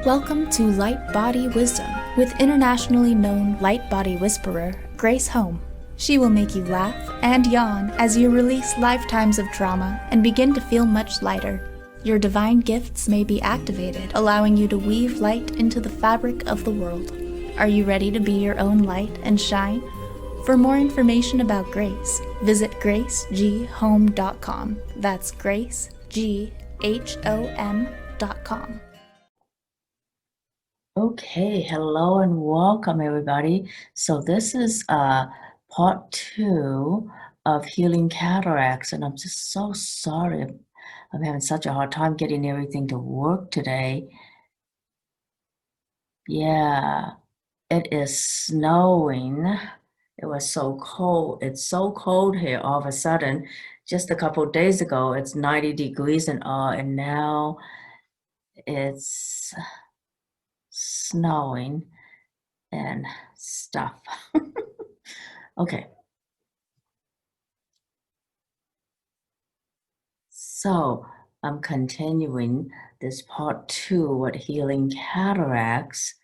Welcome to Light Body Wisdom with internationally known light body whisperer Grace Home. She will make you laugh and yawn as you release lifetimes of trauma and begin to feel much lighter. Your divine gifts may be activated, allowing you to weave light into the fabric of the world. Are you ready to be your own light and shine? For more information about Grace, visit graceghome.com. That's graceghom.com. Okay, hello and welcome everybody. So this is part 2 of healing cataracts, and I'm just so sorry. I'm having such a hard time getting everything to work today. Yeah, it is snowing. It was so cold. It's so cold here all of a sudden. Just a couple of days ago, it's 90 degrees and all, and now it's snowing and stuff. Okay. So I'm continuing this part 2 with healing cataracts.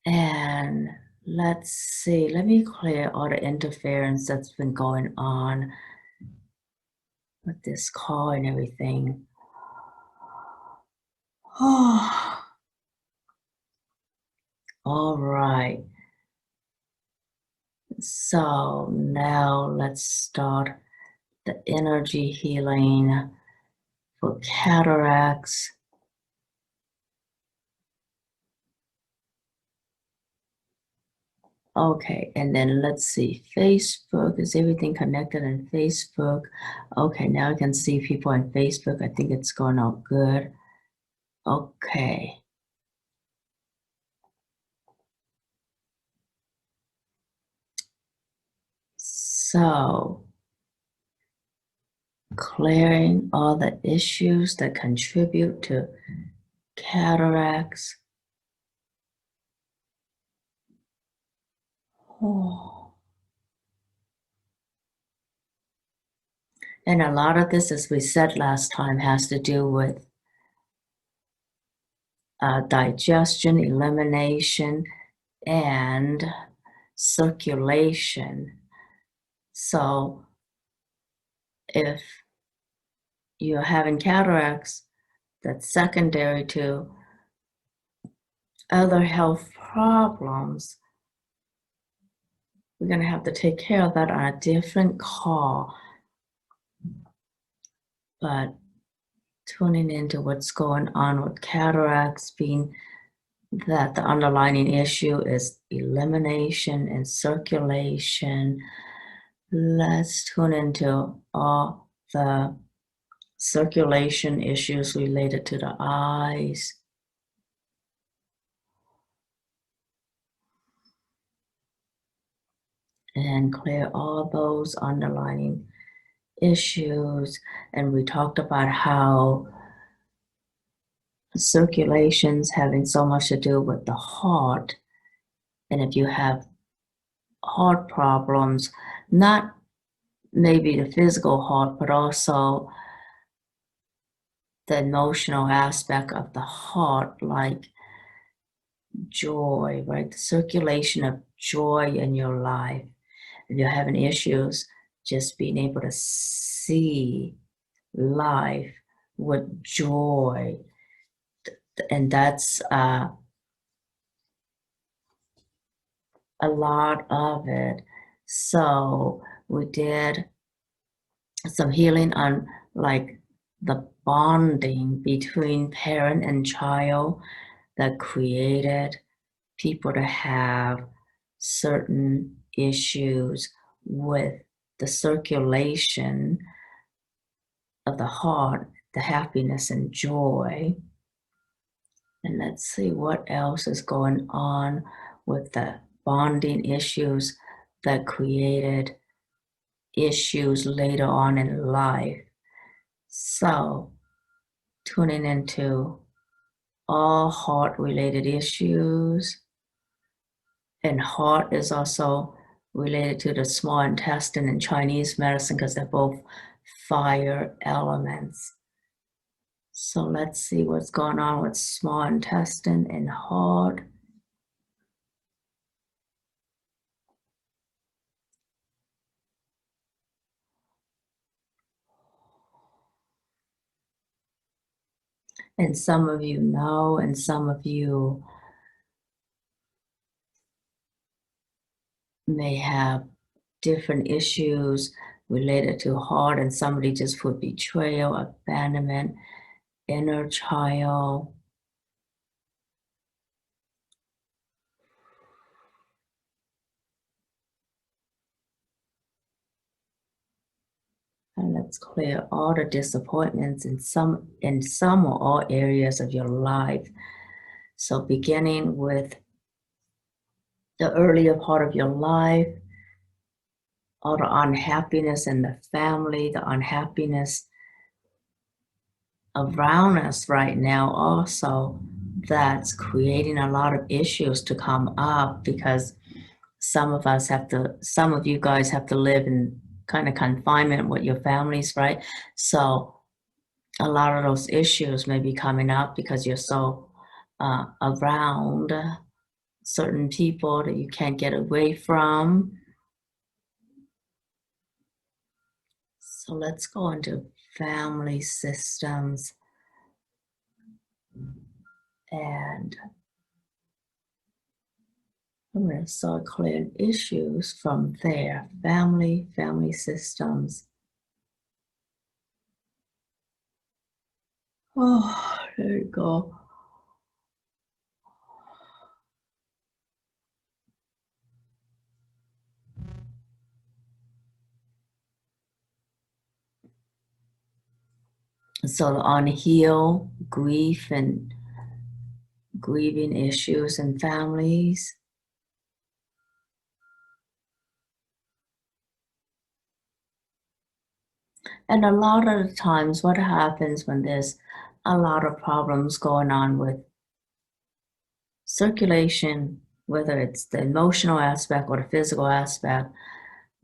And let's see, let me clear all the interference that's been going on with this call and everything. Oh, all right. So now let's start the energy healing for cataracts. Okay, and then let's see, Facebook, is everything connected in Facebook? Okay, now I can see people on Facebook. I think it's going out good. Okay. So, clearing all the issues that contribute to cataracts. Oh. And a lot of this, as we said last time, has to do with digestion, elimination, and circulation. So if you're having cataracts, that's secondary to other health problems, we're going to have to take care of that on a different call. But tuning into what's going on with cataracts, being that the underlying issue is elimination and circulation, let's tune into all the circulation issues related to the eyes. And clear all those underlying issues. And we talked about how circulation's having so much to do with the heart. And if you have heart problems, not maybe the physical heart, but also the emotional aspect of the heart, like joy, right? The circulation of joy in your life. If you're having issues, just being able to see life with joy. And that's a lot of it. So we did some healing on like the bonding between parent and child that created people to have certain issues with the circulation of the heart, the happiness and joy. And let's see what else is going on with the bonding issues that created issues later on in life. So, tuning into all heart-related issues. And heart is also related to the small intestine in Chinese medicine because they're both fire elements. So let's see what's going on with small intestine and heart. And some of you know, and some of you may have different issues related to heart, and somebody just put betrayal, abandonment, inner child. And let's clear all the disappointments in some or all areas of your life. So beginning with the earlier part of your life, all the unhappiness in the family, the unhappiness around us right now also, that's creating a lot of issues to come up, because some of you guys have to live in kind of confinement with your families, right? So a lot of those issues may be coming up because you're so around certain people that you can't get away from. So let's go into family systems, and I'm going to start clearing issues from there. Family systems. Oh, there you go. So the unhealed grief and grieving issues in families. And a lot of the times, what happens when there's a lot of problems going on with circulation, whether it's the emotional aspect or the physical aspect,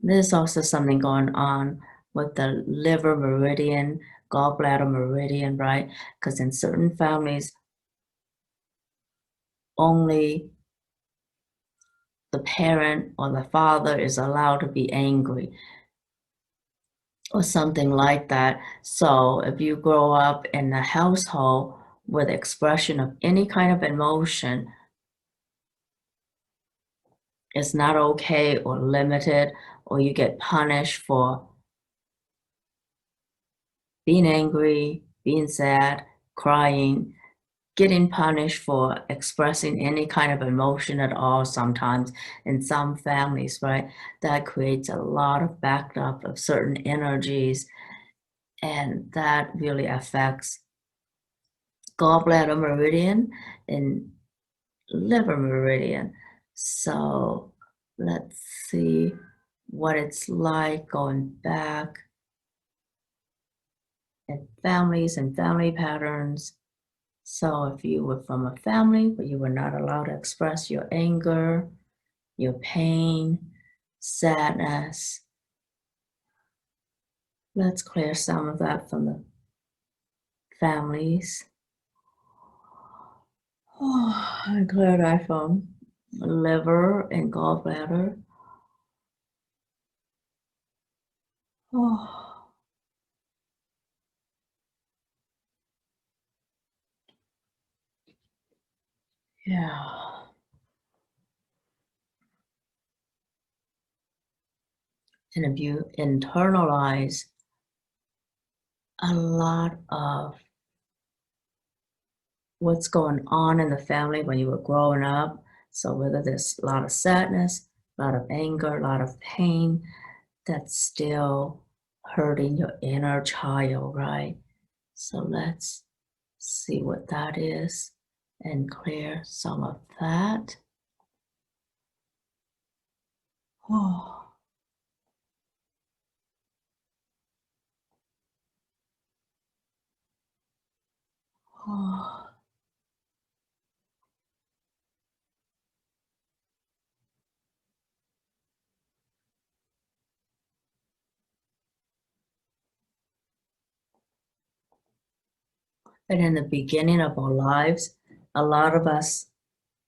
there's also something going on with the liver meridian, gallbladder meridian, right? Because in certain families, only the parent or the father is allowed to be angry or something like that. So if you grow up in a household with expression of any kind of emotion, it's not okay or limited, or you get punished for being angry, being sad, crying, getting punished for expressing any kind of emotion at all sometimes in some families, right? That creates a lot of backup of certain energies, and that really affects gallbladder meridian and liver meridian. So let's see what it's like going back in families and family patterns. So if you were from a family where you were not allowed to express your anger, your pain, sadness, let's clear some of that from the families. Oh, I cleared that from liver and gallbladder. Oh, yeah. And if you internalize a lot of what's going on in the family when you were growing up, so whether there's a lot of sadness, a lot of anger, a lot of pain, that's still hurting your inner child, right? So let's see what that is and clear some of that. Oh. Oh. And in the beginning of our lives, a lot of us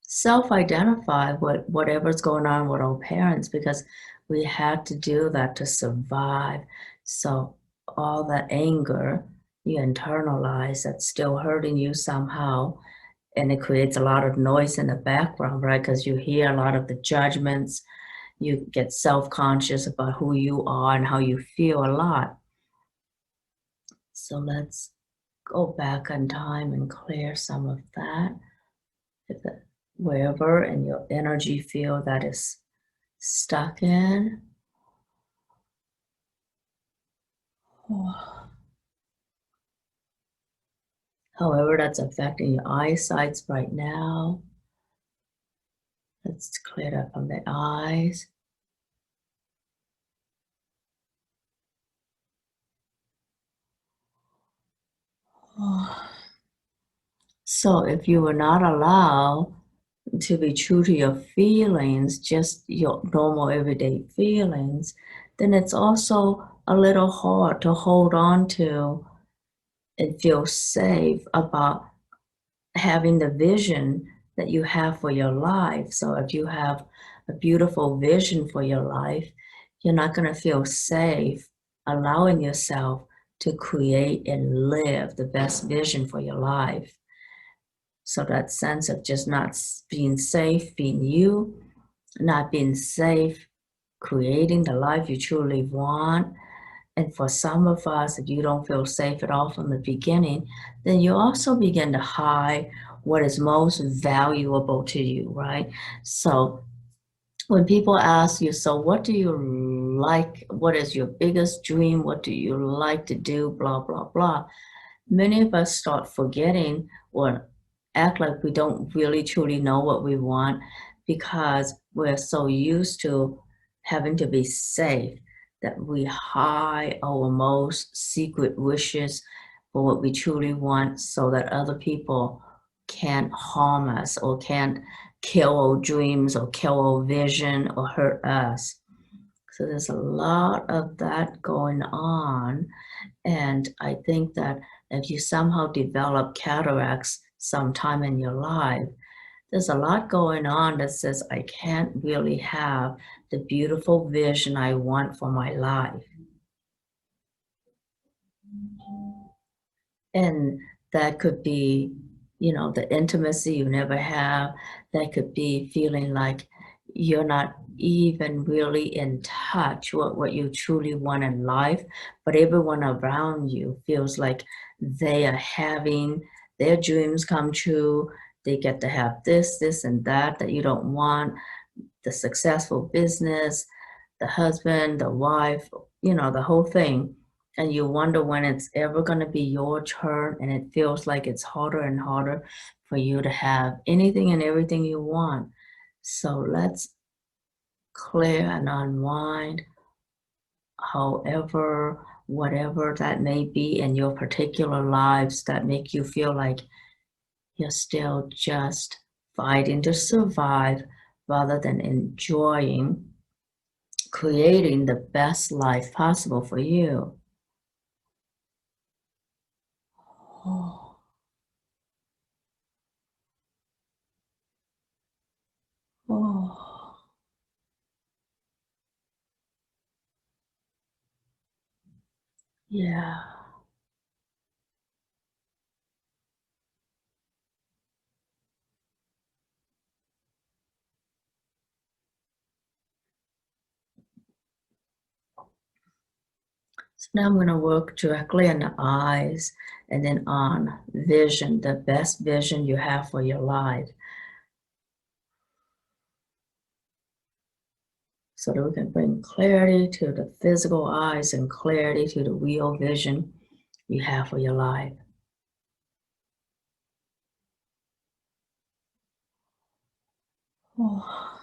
self-identify with whatever's going on with our parents because we had to do that to survive. So all that anger you internalize that's still hurting you somehow, and it creates a lot of noise in the background, right? Because you hear a lot of the judgments, you get self-conscious about who you are and how you feel a lot. So let's go back in time and clear some of that. If the, wherever in your energy field that is stuck in. However, that's affecting your eyesight right now. Let's clear it up from the eyes. So if you were not allowed to be true to your feelings, just your normal everyday feelings, then it's also a little hard to hold on to and feel safe about having the vision that you have for your life. So if you have a beautiful vision for your life, you're not going to feel safe allowing yourself to create and live the best vision for your life. So that sense of just not being safe, being you, not being safe, creating the life you truly want. And for some of us, if you don't feel safe at all from the beginning, then you also begin to hide what is most valuable to you, right? So when people ask you, so what do you like? What is your biggest dream? What do you like to do? Blah, blah, blah. Many of us start forgetting or act like we don't really truly know what we want because we're so used to having to be safe that we hide our most secret wishes for what we truly want so that other people can't harm us or can't kill our dreams or kill our vision or hurt us. So there's a lot of that going on. And I think that if you somehow develop cataracts sometime in your life, there's a lot going on that says, I can't really have the beautiful vision I want for my life. And that could be, you know, the intimacy you never have. That could be feeling like you're not even really in touch with what you truly want in life, but everyone around you feels like they are having their dreams come true. They get to have this, and that you don't want, the successful business, the husband, the wife, you know, the whole thing. And you wonder when it's ever going to be your turn, and it feels like it's harder and harder for you to have anything and everything you want. So let's clear and unwind, however, whatever that may be in your particular lives that make you feel like you're still just fighting to survive rather than enjoying creating the best life possible for you. Oh, oh, yeah. So now I'm going to work directly on the eyes and then on vision, the best vision you have for your life. So that we can bring clarity to the physical eyes and clarity to the real vision you have for your life. Oh.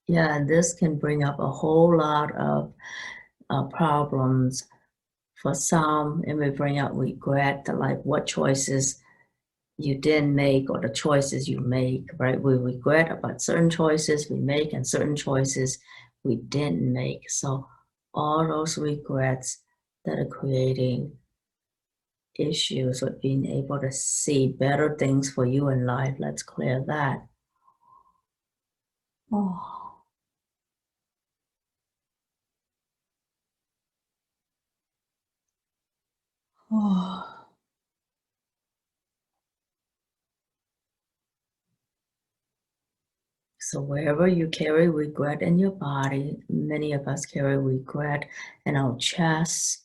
Yeah, and this can bring up a whole lot of problems. For some, it may bring up regret, like what choices you didn't make or the choices you make, right? We regret about certain choices we make and certain choices we didn't make. So all those regrets that are creating issues with being able to see better things for you in life. Let's clear that. Oh. Oh. So wherever you carry regret in your body, many of us carry regret in our chest,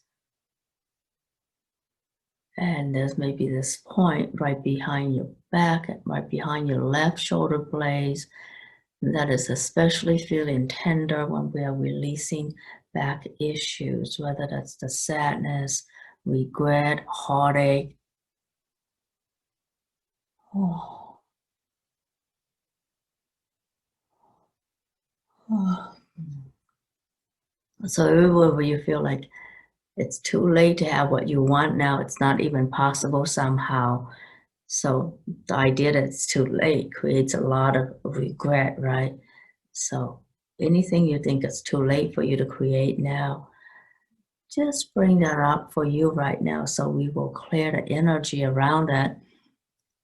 and there's maybe this point right behind your back, right behind your left shoulder blades, that is especially feeling tender when we are releasing back issues, whether that's the sadness, regret, heartache. Oh. Oh. So everywhere where you feel like it's too late to have what you want now, it's not even possible somehow. So the idea that it's too late creates a lot of regret, right? So anything you think it's too late for you to create now, just bring that up for you right now so we will clear the energy around that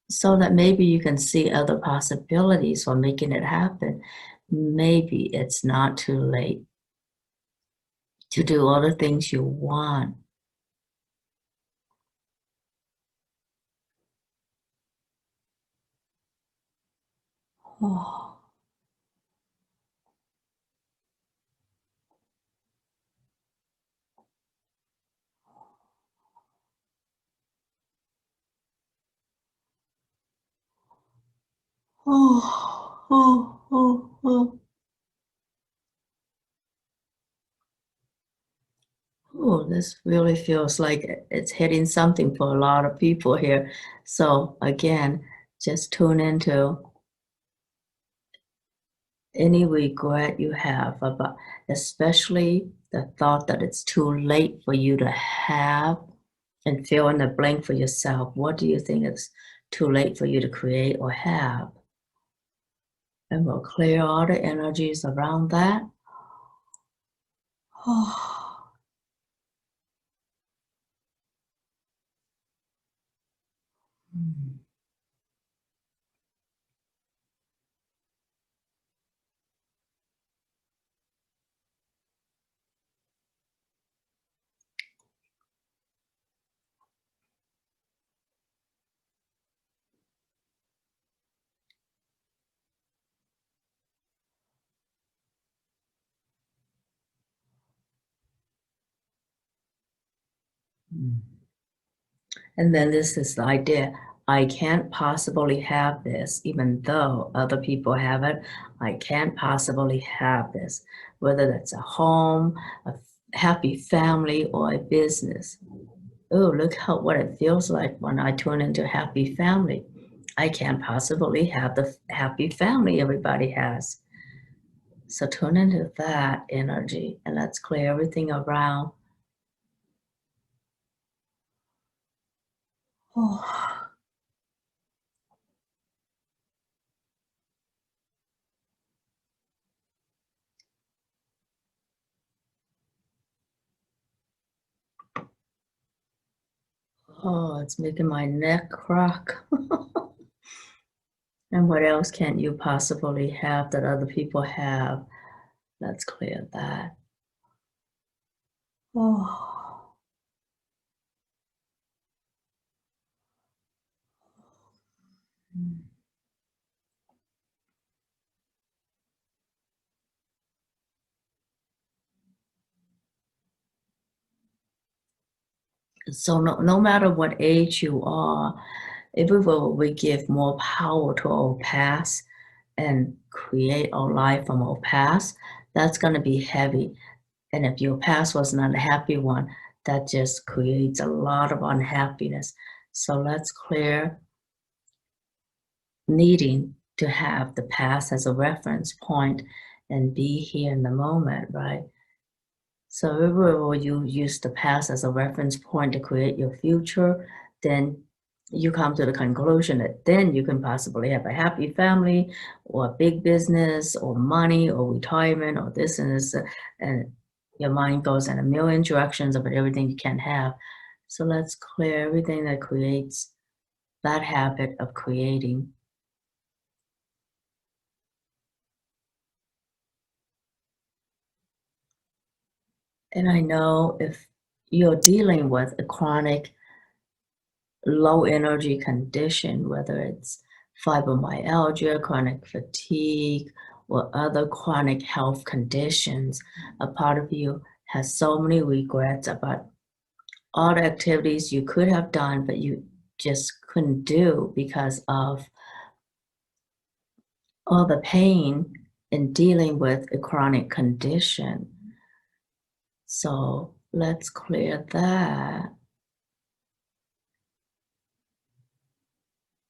so that maybe you can see other possibilities for making it happen. Maybe it's not too late to do all the things you want. Oh. Oh, oh, oh, oh. Oh, this really feels like it's hitting something for a lot of people here. So again, just tune into any regret you have about, especially the thought that it's too late for you to have, and fill in the blank for yourself. What do you think it's too late for you to create or have? And we'll clear all the energies around that. Oh. And then this is the idea, I can't possibly have this, even though other people have it. I can't possibly have this, whether that's a home, a happy family, or a business. Oh, look how what it feels like when I tune into happy family. I can't possibly have the happy family everybody has. So tune into that energy and let's clear everything around. Oh. Oh, it's making my neck crack. And what else can't you possibly have that other people have? Let's clear that. Oh. So no matter what age you are, if we give more power to our past and create our life from our past, that's going to be heavy. And if your past was an unhappy one, that just creates a lot of unhappiness. So let's clear needing to have the past as a reference point and be here in the moment, right? So wherever you use the past as a reference point to create your future, then you come to the conclusion that then you can possibly have a happy family or a big business or money or retirement or this and this, and your mind goes in a million directions about everything you can have. So let's clear everything that creates that habit of creating. And I know if you're dealing with a chronic low energy condition, whether it's fibromyalgia, chronic fatigue, or other chronic health conditions, a part of you has so many regrets about all the activities you could have done, but you just couldn't do because of all the pain in dealing with a chronic condition. So let's clear that.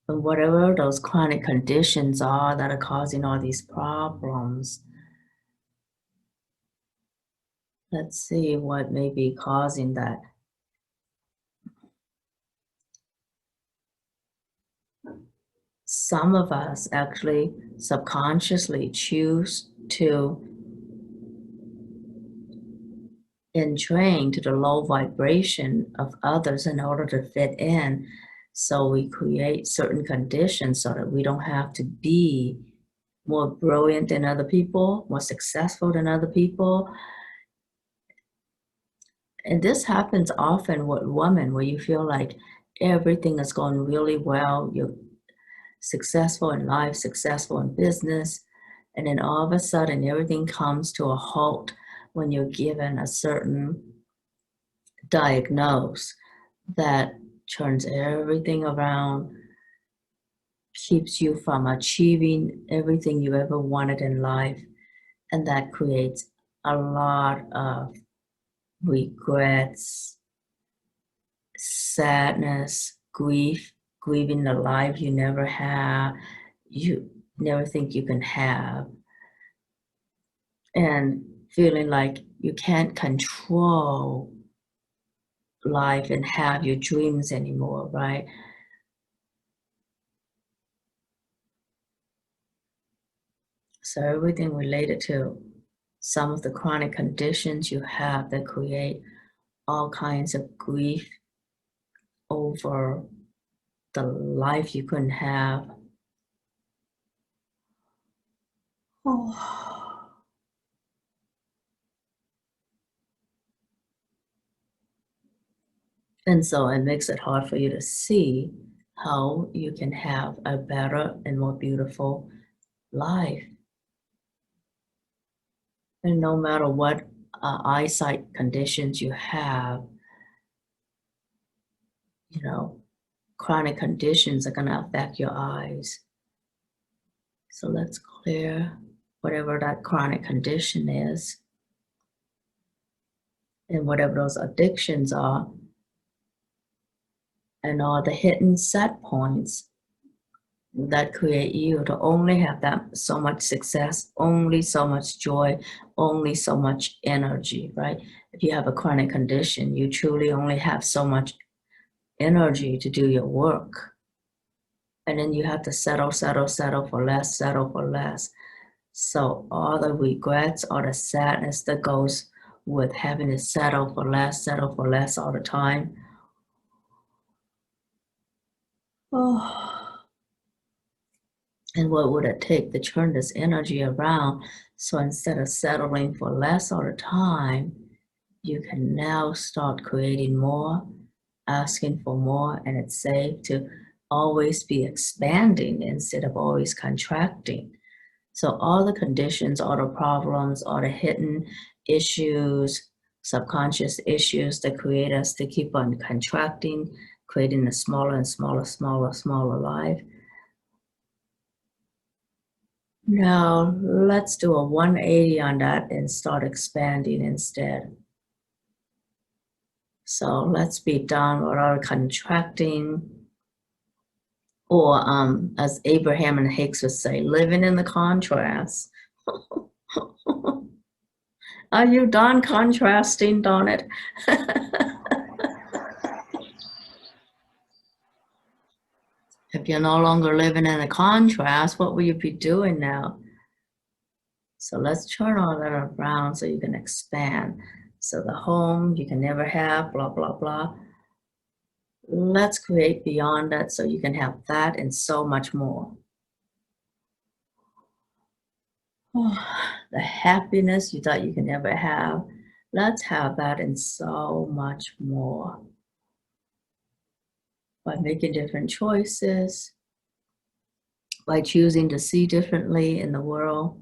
And whatever those chronic conditions are that are causing all these problems, let's see what may be causing that. Some of us actually subconsciously choose to entrain to the low vibration of others in order to fit in. So we create certain conditions so that we don't have to be more brilliant than other people, more successful than other people. And this happens often with women where you feel like everything is going really well. You're successful in life, successful in business, and then all of a sudden everything comes to a halt when you're given a certain diagnose that turns everything around, keeps you from achieving everything you ever wanted in life, and that creates a lot of regrets, sadness, grief, grieving the life you never have, you never think you can have, and feeling like you can't control life and have your dreams anymore, right? So everything related to some of the chronic conditions you have that create all kinds of grief over the life you couldn't have. Oh. And so it makes it hard for you to see how you can have a better and more beautiful life. And no matter what eyesight conditions you have, you know, chronic conditions are going to affect your eyes. So let's clear whatever that chronic condition is and whatever those addictions are and all the hidden set points that create you to only have that so much success, only so much joy, only so much energy, right? If you have a chronic condition, you truly only have so much energy to do your work. And then you have to settle for less, settle for less. So all the regrets, all the sadness that goes with having to settle for less all the time. Oh. And what would it take to turn this energy around? So instead of settling for less all the time, you can now start creating more, asking for more, and it's safe to always be expanding instead of always contracting. So all the conditions, all the problems, all the hidden issues, subconscious issues that create us to keep on contracting, creating a smaller and smaller life. Now let's do a 180 on that and start expanding instead. So let's be done with our contracting, or as Abraham and Hicks would say, living in the contrast. Are you done contrasting, darn it? If you're no longer living in the contrast, what will you be doing now? So let's turn all that around so you can expand. So the home you can never have, blah, blah, blah. Let's create beyond that so you can have that and so much more. The happiness you thought you could never have, let's have that and so much more. By making different choices, by choosing to see differently in the world.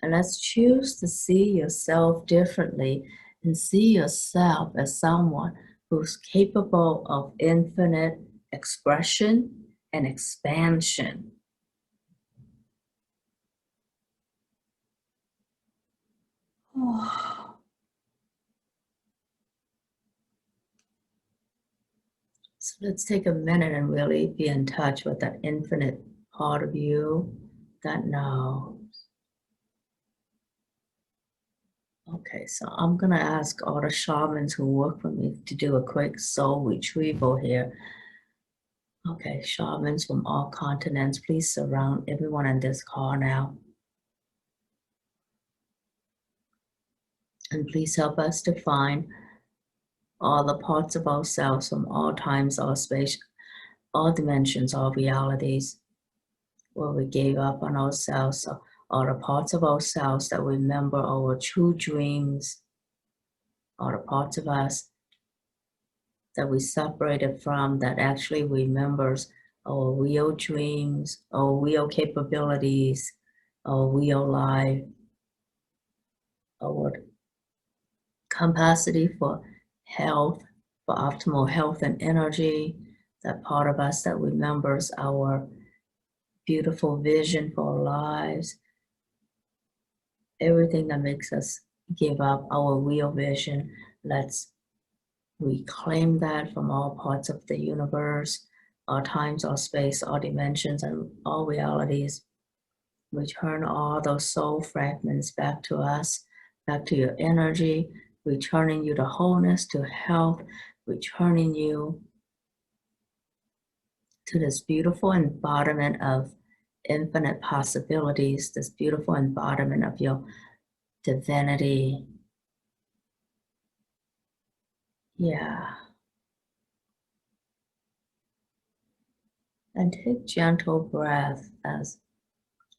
And let's choose to see yourself differently and see yourself as someone who's capable of infinite expression and expansion. So let's take a minute and really be in touch with that infinite part of you that knows. Okay, so I'm gonna ask all the shamans who work with me to do a quick soul retrieval here. Okay, shamans from all continents, please surround everyone in this call now. And please help us to find all the parts of ourselves from all times, all space, all dimensions, all realities, where we gave up on ourselves, so all the parts of ourselves that remember our true dreams, all the parts of us that we separated from that actually remembers our real dreams, our real capabilities, our real life, our capacity for health, for optimal health and energy, that part of us that remembers our beautiful vision for our lives, everything that makes us give up our real vision. Let's reclaim that from all parts of the universe, all times, all space, all dimensions, and all realities. Return all those soul fragments back to us, back to your energy, returning you to wholeness, to health, returning you to this beautiful embodiment of infinite possibilities, this beautiful embodiment of your divinity. Yeah. And take gentle breath as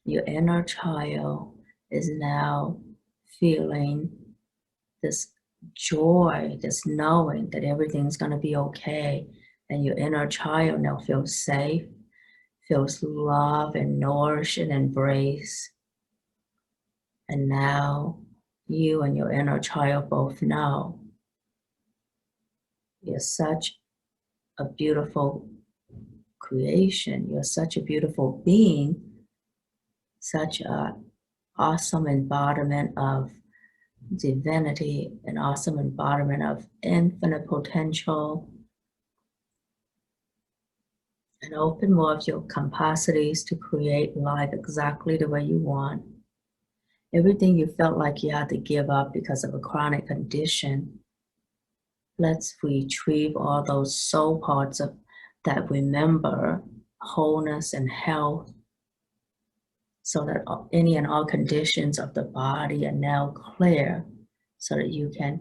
your inner child is now feeling this joy, this knowing that everything's going to be okay. And your inner child now feels safe, feels love and nourished and embraced. And now you and your inner child both know you're such a beautiful creation. You're such a beautiful being, such an awesome embodiment of divinity, an awesome embodiment of infinite potential, and open more of your capacities to create life exactly the way you want. Everything you felt like you had to give up because of a chronic condition, let's retrieve all those soul parts of that remember wholeness and health, so that any and all conditions of the body are now clear, so that you can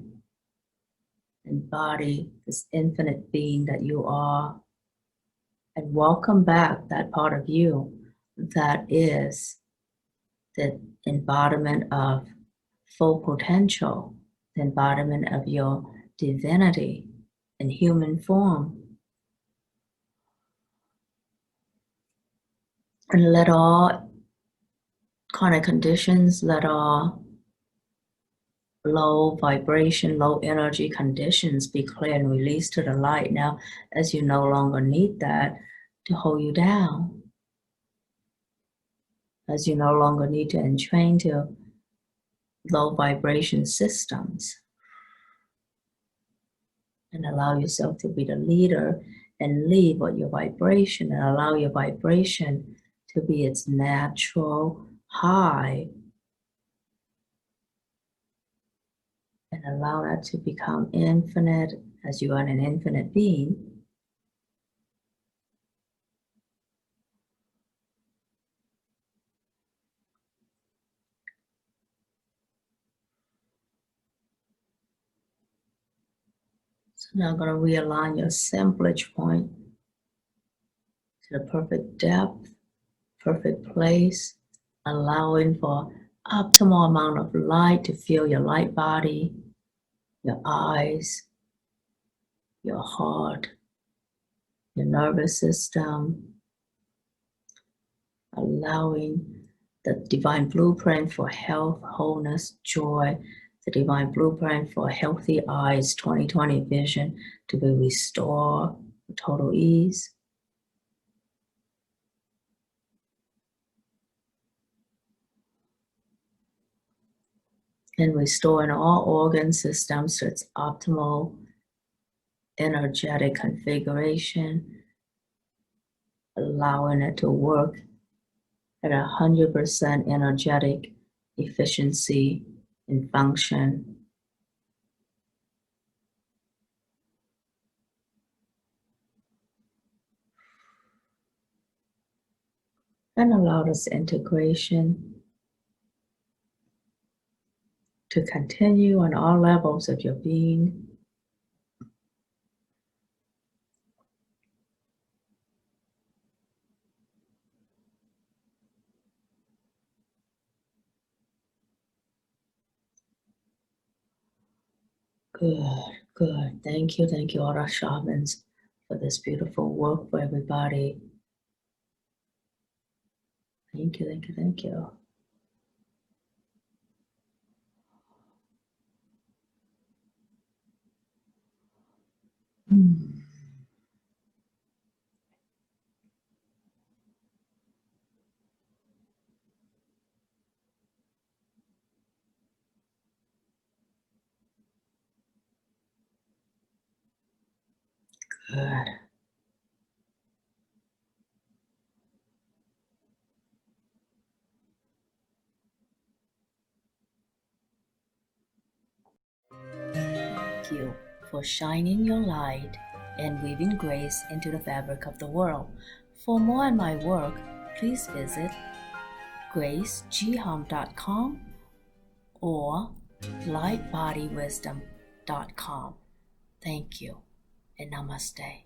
embody this infinite being that you are, and welcome back that part of you that is the embodiment of full potential, the embodiment of your divinity in human form. And let all kind of conditions, let all low vibration, low energy conditions be cleared and released to the light now, as you no longer need that to hold you down, as you no longer need to entrain to low vibration systems, and allow yourself to be the leader and lead with your vibration, and allow your vibration to be its natural high, and allow that to become infinite as you are an infinite being. So Now going to realign your assemblage point to the perfect depth, perfect place, allowing for optimal amount of light to fill your light body, your eyes, your heart, your nervous system, allowing the divine blueprint for health, wholeness, joy, the divine blueprint for healthy eyes, 2020 vision to be restored with total ease. And restoring all organ systems to its optimal energetic configuration, allowing it to work at 100% energetic efficiency and function. And allow this integration to continue on all levels of your being. Good, good. Thank you, all our shamans, for this beautiful work for everybody. Thank you, thank you, thank you. Good. Thank you for shining your light and weaving grace into the fabric of the world. For more on my work, please visit gracegharm.com or lightbodywisdom.com. Thank you and namaste.